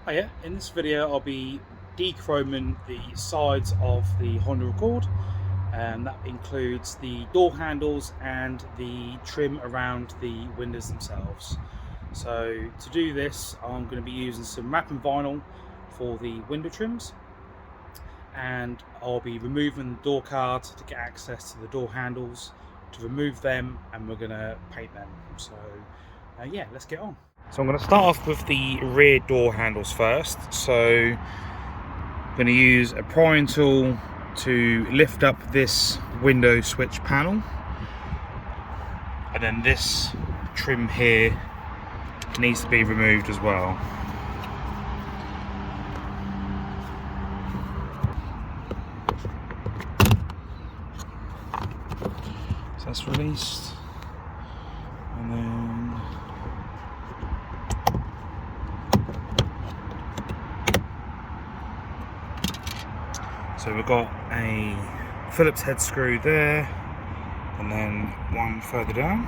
Hiya, in this video I'll be dechroming the sides of the Honda Accord, and that includes the door handles and the trim around the windows themselves. So to do this I'm going to be using some wrapping vinyl for the window trims, and I'll be removing the door cards to get access to the door handles, to remove them, and we're going to paint them. So yeah, let's get on. So I'm going to start off with the rear door handles first. So I'm going to use a prying tool to lift up this window switch panel, and then this trim here needs to be removed as well. So that's released, and then so we've got a Phillips head screw there, and then one further down.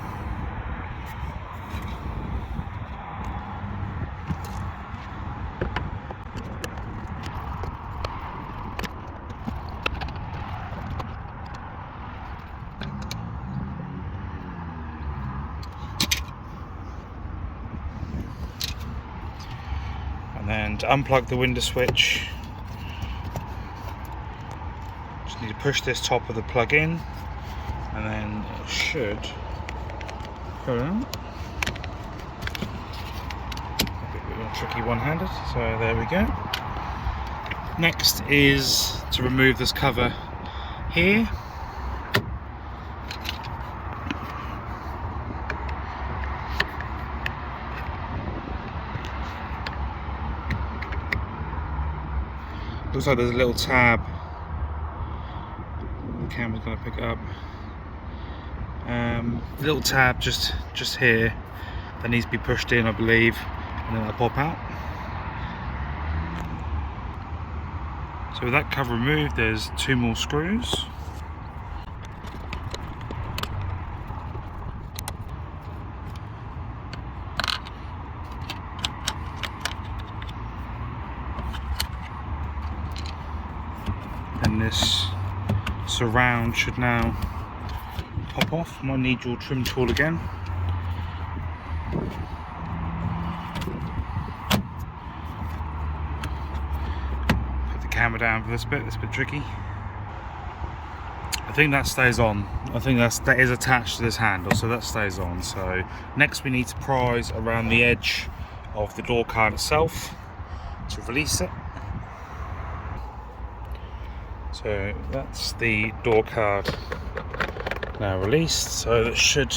And then to unplug the window switch, just need to push this top of the plug in, and then it should go out. A bit tricky one-handed, so there we go. Next is to remove this cover here. Looks like there's a little tab. The camera's going to pick it up. Little tab just here that needs to be pushed in, I believe, and then that'll pop out. So with that cover removed, there's two more screws. And this surround should now pop off. Might need your trim tool again. Put the camera down for this bit. It's a bit tricky. I think that stays on. I think that is attached to this handle, so that stays on. So next we need to prise around the edge of the door card itself to release it. So that's the door card now released, so that should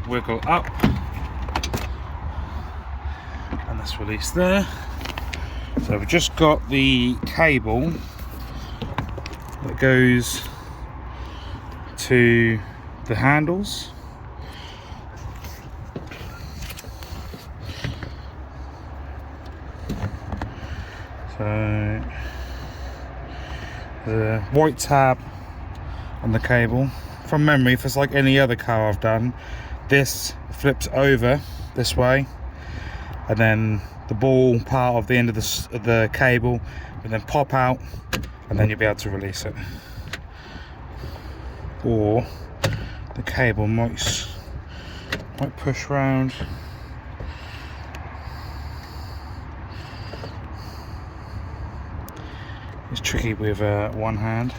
wiggle up, and that's released there. So we've just got the cable that goes to the handles. So the white tab on the cable, from memory, if it's like any other car I've done, this flips over this way, and then the ball part of the end of the cable will then pop out, and then you'll be able to release it. Or the cable might push round. It's tricky with one hand.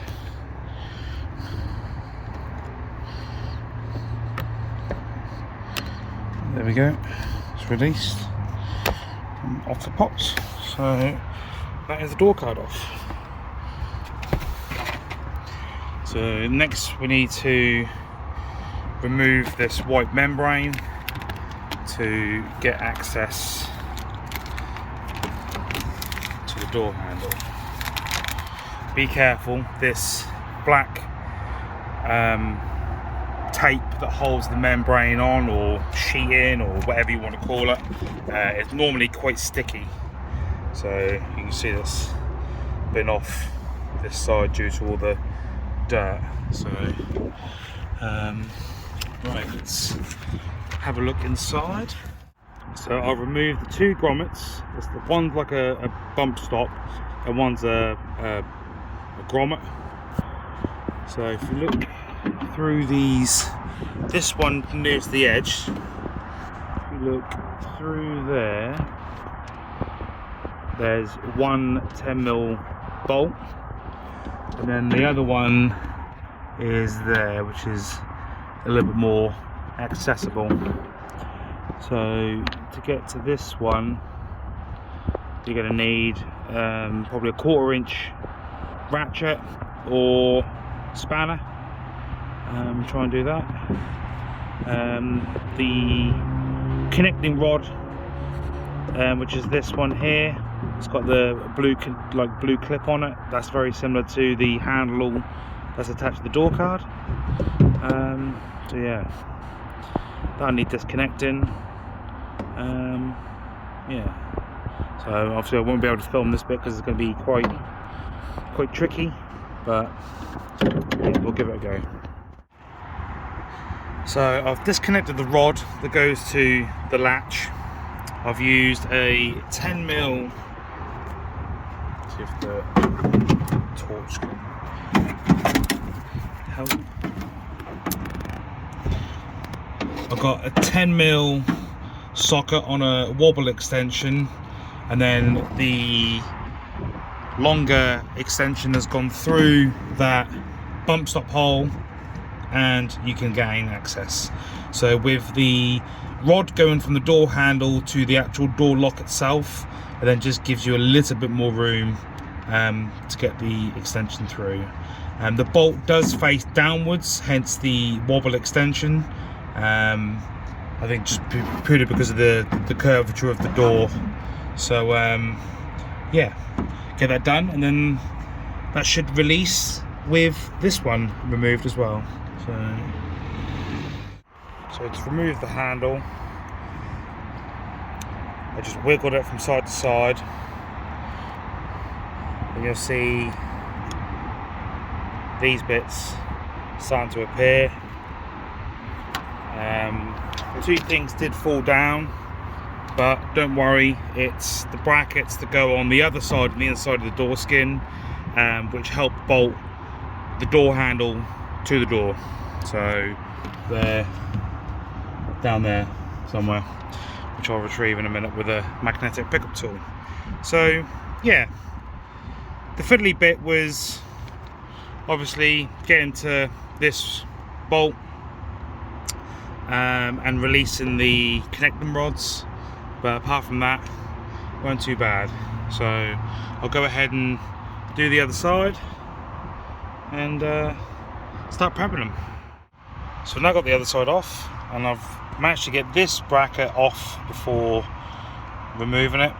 There we go, it's released and off the pops. So that is the door card off. So next we need to remove this white membrane to get access to the door handle. Be careful, this black tape that holds the membrane on, or sheeting, or whatever you want to call it, is normally quite sticky. So you can see this been off this side due to all the dirt. So right, let's have a look inside. So I've removed the two grommets. One's like a bump stop and one's a grommet. So if you look through these, this one near to the edge, if you look through there, there's one 10mm bolt, and then the other one is there, which is a little bit more accessible. So to get to this one, you're going to need probably a 1/4 inch ratchet or spanner. Try and do that. The connecting rod, which is this one here, it's got the blue clip on it. That's very similar to the handle that's attached to the door card. So yeah, that'll need disconnecting. Yeah, so obviously I won't be able to film this bit because it's going to be quite tricky, but yeah, we'll give it a go. So I've disconnected the rod that goes to the latch. I've used a 10mm. See if the torch can help. I've got a 10mm socket on a wobble extension, and then the longer extension has gone through that bump stop hole, and you can gain access. So with the rod going from the door handle to the actual door lock itself, it then just gives you a little bit more room to get the extension through. The bolt does face downwards, hence the wobble extension. I think just purely because of the curvature of the door. So yeah, get that done, and then that should release with this one removed as well. So to remove the handle, I just wiggled it from side to side, and you'll see these bits starting to appear. Two things did fall down, but don't worry, it's the brackets that go on the other side, on the inside of the door skin, which help bolt the door handle to the door. So they're down there somewhere, which I'll retrieve in a minute with a magnetic pickup tool. So yeah, the fiddly bit was obviously getting to this bolt and releasing the connecting rods, but apart from that, weren't too bad. So I'll go ahead and do the other side and start prepping them. So now I've got the other side off, and I've managed to get this bracket off before removing it.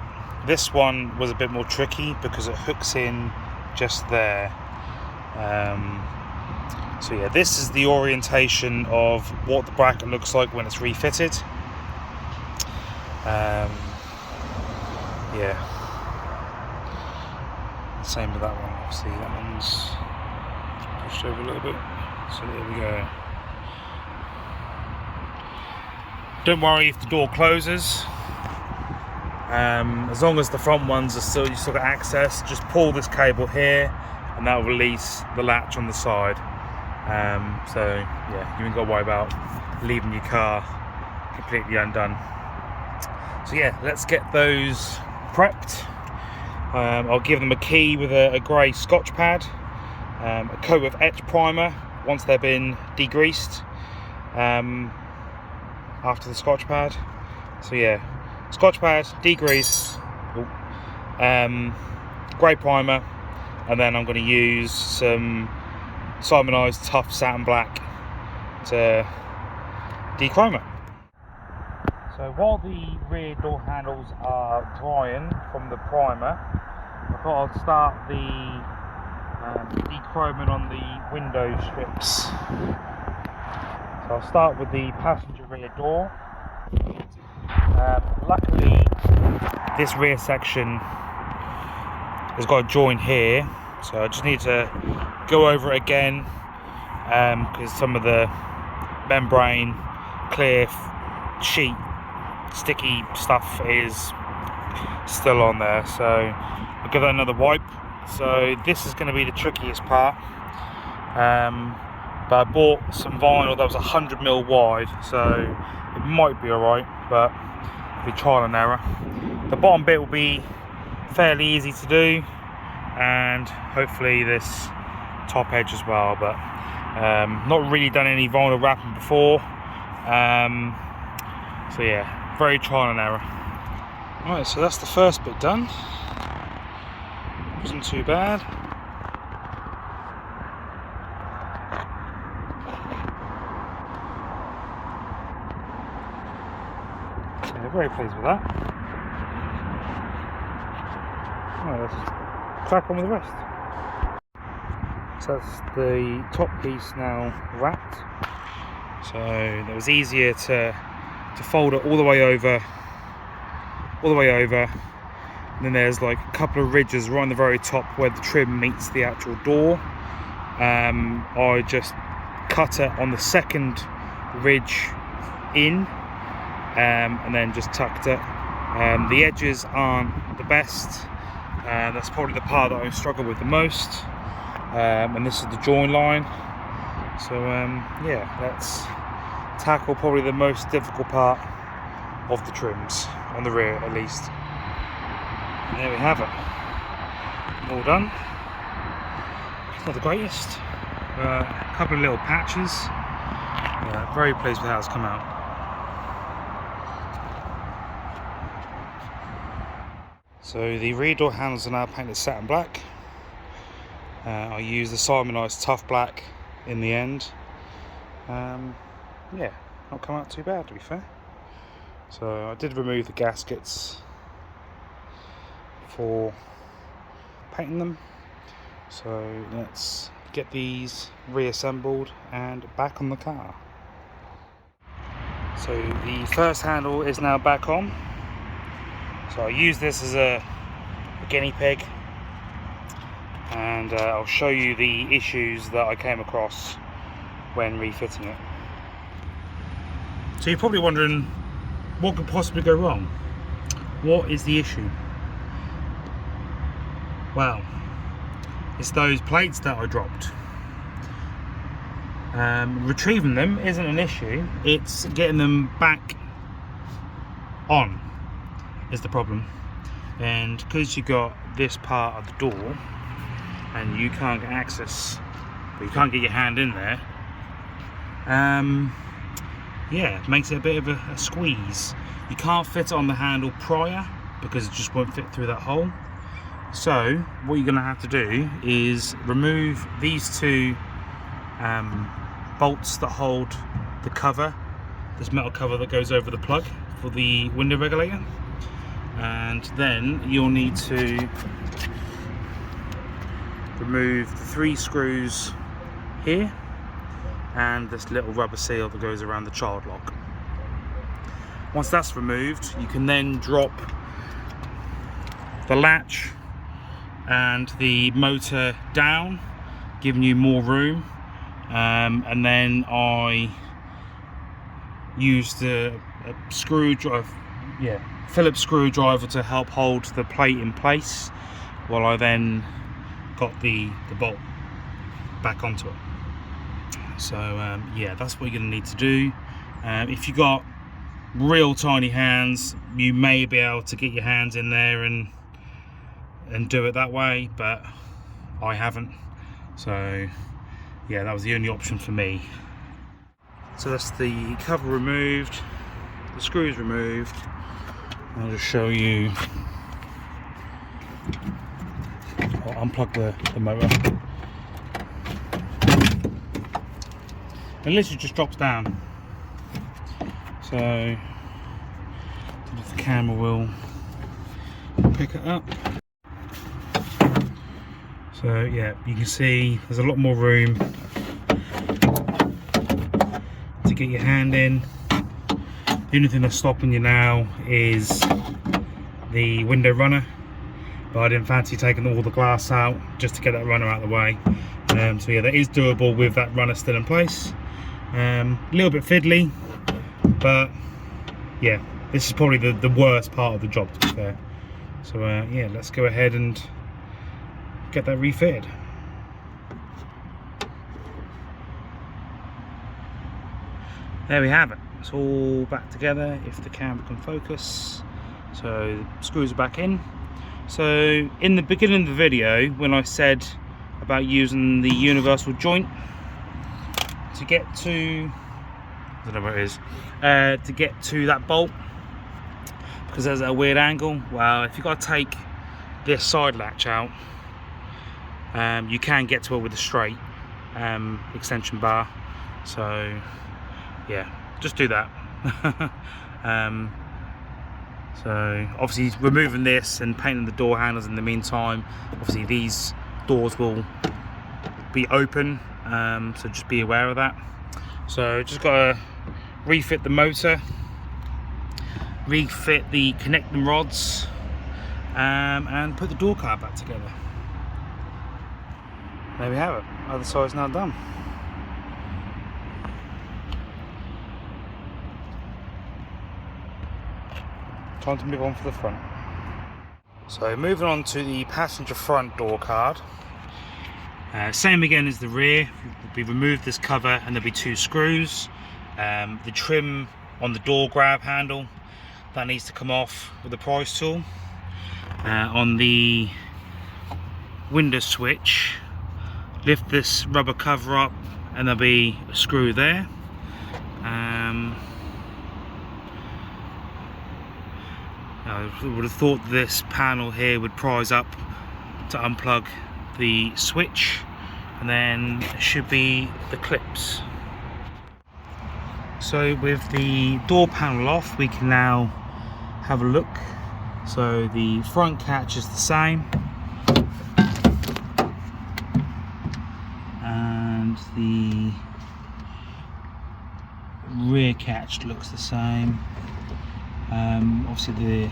This one was a bit more tricky because it hooks in just there. So yeah, this is the orientation of what the bracket looks like when it's refitted. Yeah, same with that one. Obviously that one's pushed over a little bit, so there we go. Don't worry if the door closes, as long as the front ones are still, you still got access. Just pull this cable here and that will release the latch on the side. So yeah, you ain't got to worry about leaving your car completely undone. So yeah, let's get those prepped. I'll give them a key with a grey Scotch pad, a coat of etch primer once they've been degreased after the Scotch pad. So yeah, Scotch pad, degrease, grey primer, and then I'm going to use some Simonized tough satin black to dechrome it. So while the rear door handles are drying from the primer, I thought I'd start the dechroming on the window strips. So I'll start with the passenger rear door. Luckily this rear section has got a joint here, so I just need to go over it again because some of the membrane clear sheet sticky stuff is still on there, so I'll give that another wipe. So this is going to be the trickiest part, but I bought some vinyl that was 100mm wide, so it might be alright, but it'll be trial and error. The bottom bit will be fairly easy to do, and hopefully this top edge as well, but not really done any vinyl wrapping before, so yeah, very trial and error. Right, so that's the first bit done. Wasn't too bad. So yeah, very pleased with that. Right, let's crack on with the rest. So that's the top piece now wrapped. So it was easier to fold it all the way over. And then there's like a couple of ridges right on the very top where the trim meets the actual door. I just cut it on the second ridge in, and then just tucked it. The edges aren't the best, that's probably the part that I struggle with the most, and this is the join line. So yeah, let's tackle probably the most difficult part of the trims, on the rear at least. And there we have it, all done. Not the greatest, a couple of little patches. Yeah, very pleased with how it's come out. So the rear door handles are now painted satin black. I used the Simonized tough black in the end. Yeah, not come out too bad, to be fair. So I did remove the gaskets for painting them. So let's get these reassembled and back on the car. So the first handle is now back on. So I use this as a guinea pig, and I'll show you the issues that I came across when refitting it. So you're probably wondering, what could possibly go wrong? What is the issue? Well, it's those plates that I dropped. Retrieving them isn't an issue, it's getting them back on is the problem. And because you got this part of the door and you can't get access, you can't get your hand in there, yeah, it makes it a bit of a squeeze. You can't fit it on the handle prior because it just won't fit through that hole. So what you're going to have to do is remove these two bolts that hold the cover, this metal cover that goes over the plug for the window regulator, and then you'll need to remove the 3 screws here and this little rubber seal that goes around the child lock. Once that's removed, you can then drop the latch and the motor down, giving you more room, and then I used a screwdriver, Phillips screwdriver to help hold the plate in place while I then got the bolt back onto it. So yeah, that's what you're going to need to do. If you've got real tiny hands, you may be able to get your hands in there and do it that way, but I haven't. So yeah, that was the only option for me. So that's the cover removed, the screws removed. I'll just show you. I'll unplug the motor. It literally just drops down. So if the camera will pick it up. So yeah, you can see there's a lot more room to get your hand in. The only thing that's stopping you now is the window runner, but I didn't fancy taking all the glass out just to get that runner out of the way. So yeah, that is doable with that runner still in place. A little bit fiddly, but yeah, This is probably the worst part of the job, to be fair. So yeah, let's go ahead and get that refitted. There we have it. It's all back together, if the camera can focus. So the screws are back in. So in the beginning of the video, when I said about using the universal joint to get to, I don't know where it is, to get to that bolt, because there's a weird angle. Well, if you've got to take this side latch out, you can get to it with a straight extension bar. So yeah, just do that. So obviously removing this and painting the door handles in the meantime, obviously these doors will be open, so just be aware of that. So just got to refit the motor, refit the connecting rods, and put the door card back together. There we have it, other side's now done. Time to move on for the front. So moving on to the passenger front door card. Same again as the rear. We remove this cover and there'll be 2 screws. The trim on the door grab handle, that needs to come off with the prise tool. On the window switch, lift this rubber cover up and there'll be a screw there. I would have thought this panel here would prise up to unplug the switch, and then it should be the clips. So with the door panel off, we can now have a look. So the front catch is the same, and the rear catch looks the same. Obviously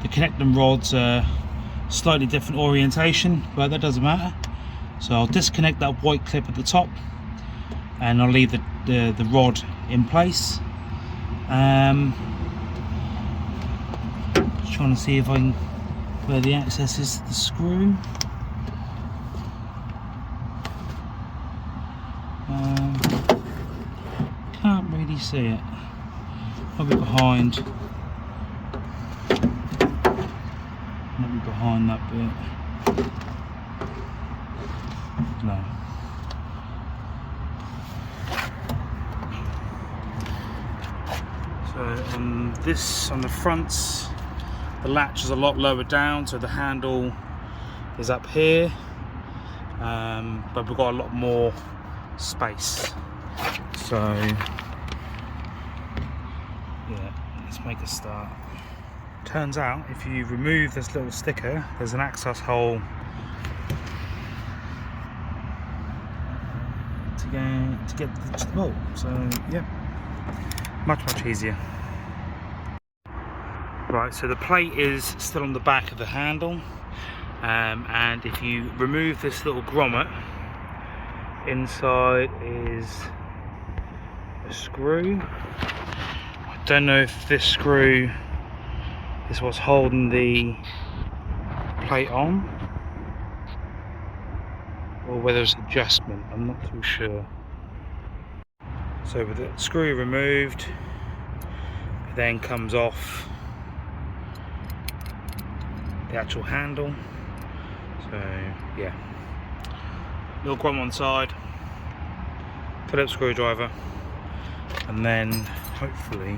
the connecting rods are slightly different orientation, but that doesn't matter. So I'll disconnect that white clip at the top and I'll leave the rod in place. Just trying to see if I can, where the access is to the screw. Can't really see it. Probably behind that bit. No. So on this, on the fronts, the latch is a lot lower down, so the handle is up here, but we've got a lot more space. So yeah, let's make a start. Turns out if you remove this little sticker, there's an access hole to get to the bolt. So yeah, much easier. Right, so the plate is still on the back of the handle, and if you remove this little grommet, inside is a screw. I don't know if this screw is what's holding the plate on, or whether it's adjustment, I'm not too sure. So with the screw removed, it then comes off the actual handle. So yeah, little grommet on side, Phillips screwdriver, and then hopefully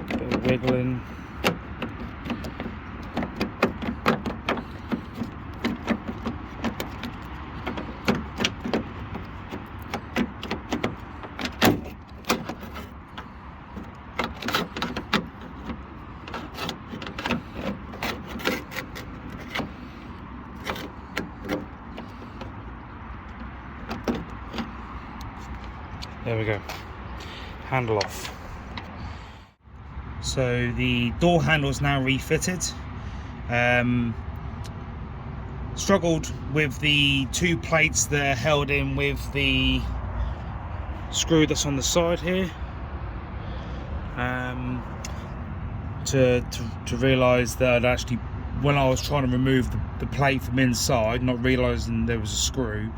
a bit of wiggling. There we go, handle off. So the door handle is now refitted. struggled with the 2 plates that are held in with the screw that's on the side here, to realise that I'd actually, when I was trying to remove the plate from inside, not realising there was a screw,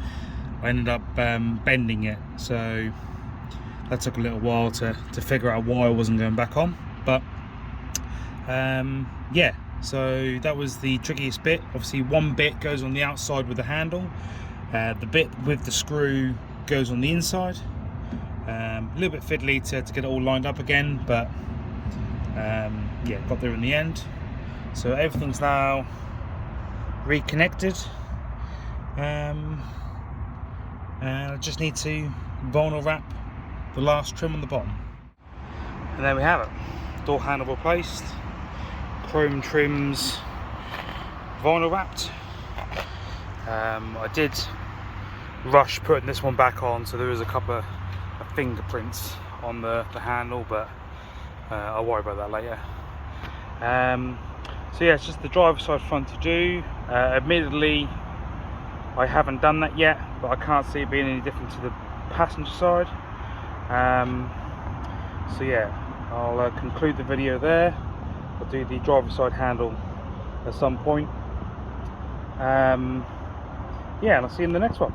I ended up bending it. So that took a little while to figure out why I wasn't going back on. But yeah, so that was the trickiest bit. Obviously one bit goes on the outside with the handle, the bit with the screw goes on the inside. A little bit fiddly to get it all lined up again, but yeah, got there in the end. So everything's now reconnected, and I just need to vinyl wrap the last trim on the bottom, and there we have it. Door handle replaced, chrome trims vinyl wrapped. I did rush putting this one back on, so there is a couple of fingerprints on the handle, but I'll worry about that later. So yeah, it's just the driver's side front to do. Admittedly, I haven't done that yet, but I can't see it being any different to the passenger side. So yeah, I'll conclude the video there. I'll do the driver's side handle at some point. Yeah, and I'll see you in the next one.